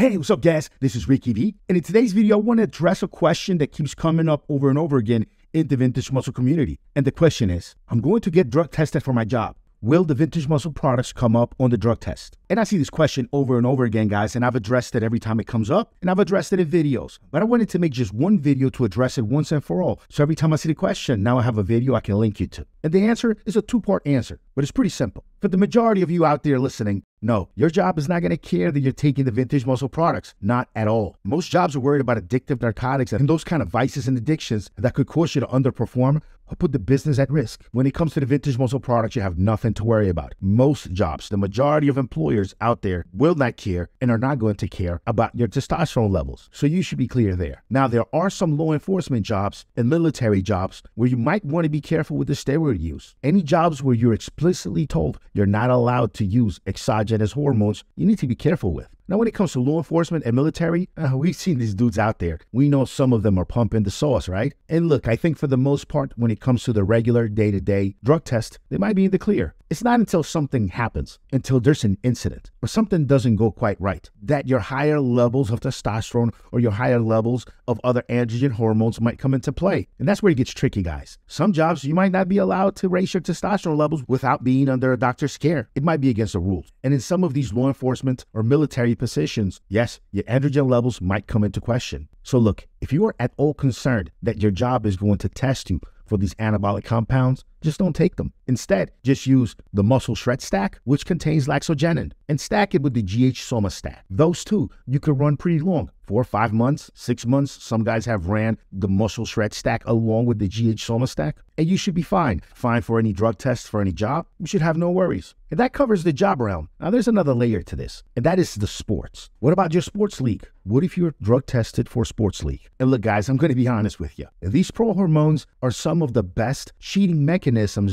Hey, what's up guys? This is Ricky V, and in today's video, I want to address a question that keeps coming up over and over again in the vintage muscle community. And the question is, I'm going to get drug tested for my job. Will the vintage muscle products come up on the drug test? And I see this question over and over again, guys, and I've addressed it every time it comes up, and I've addressed it in videos. But I wanted to make just one video to address it once and for all. So every time I see the question, now I have a video I can link you to. And the answer is a two-part answer, but it's pretty simple. For the majority of you out there listening, no, your job is not going to care that you're taking the vintage muscle products. Not at all. Most jobs are worried about addictive narcotics and those kind of vices and addictions that could cause you to underperform or put the business at risk. When it comes to the vintage muscle products, you have nothing to worry about. Most jobs, the majority of employers out there will not care and are not going to care about your testosterone levels. So you should be clear there. Now, there are some law enforcement jobs and military jobs where you might want to be careful with the steroid use. Any jobs where you're explicitly told you're not allowed to use exogenous hormones, you need to be careful with. Now, when it comes to law enforcement and military, we've seen these dudes out there. We know some of them are pumping the sauce, right? And look, I think for the most part, when it comes to the regular day-to-day drug test, they might be in the clear. It's not until something happens, until there's an incident or something doesn't go quite right, that your higher levels of testosterone or your higher levels of other androgen hormones might come into play. And that's where it gets tricky, guys. Some jobs, you might not be allowed to raise your testosterone levels without being under a doctor's care. It might be against the rules. And in some of these law enforcement or military positions, yes, your androgen levels might come into question. So look, if you are at all concerned that your job is going to test you for these anabolic compounds, just don't take them. Instead, just use the muscle shred stack, which contains laxogenin, and stack it with the GH Soma stack. Those two, you could run pretty long, 4 or 5 months, 6 months. Some guys have ran the muscle shred stack along with the GH Soma stack, and you should be fine. Fine for any drug tests, for any job. You should have no worries. And that covers the job realm. Now, there's another layer to this, and that is the sports. What about your sports league? What if you're drug tested for sports league? And look, guys, I'm going to be honest with you. These ProHormones are some of the best cheating mechanisms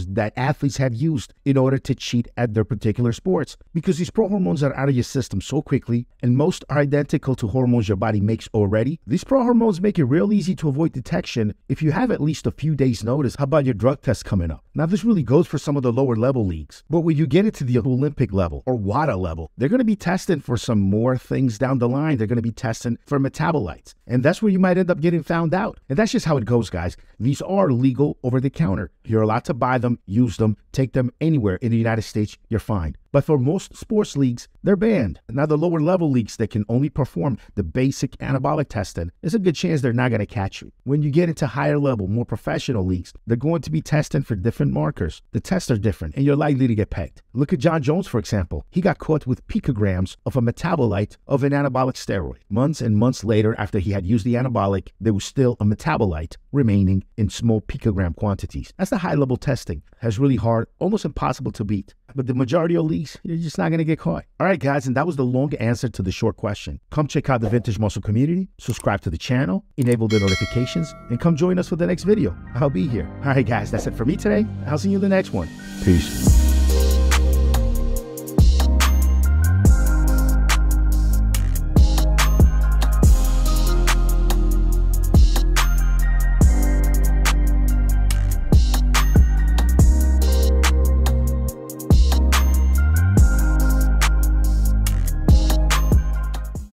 that athletes have used in order to cheat at their particular sports, because these ProHormones are out of your system so quickly, and most are identical to hormones your body makes already. These ProHormones make it real easy to avoid detection if you have at least a few days notice. How about your drug test coming up? Now, this really goes for some of the lower level leagues, but when you get into the Olympic level or WADA level, they're going to be testing for some more things down the line. They're going to be testing for metabolites, and that's where you might end up getting found out. And that's just how it goes, guys. These are legal over the counter. You're allowed to buy them, use them, take them anywhere in the United States, you're fine. But for most sports leagues, they're banned. Now, the lower level leagues that can only perform the basic anabolic testing, there's a good chance they're not going to catch you. When you get into higher level, more professional leagues, they're going to be testing for different markers. The tests are different, and you're likely to get pegged. Look at John Jones, for example. He got caught with picograms of a metabolite of an anabolic steroid. Months and months later, after he had used the anabolic, there was still a metabolite remaining in small picogram quantities. That's the high-level testing. That's really hard, almost impossible to beat. But the majority of leagues, you're just not going to get caught. All right, guys, and that was the long answer to the short question. Come check out the Vintage Muscle community, subscribe to the channel, enable the notifications, and come join us for the next video. I'll be here. All right, guys, that's it for me today. I'll see you in the next one. Peace.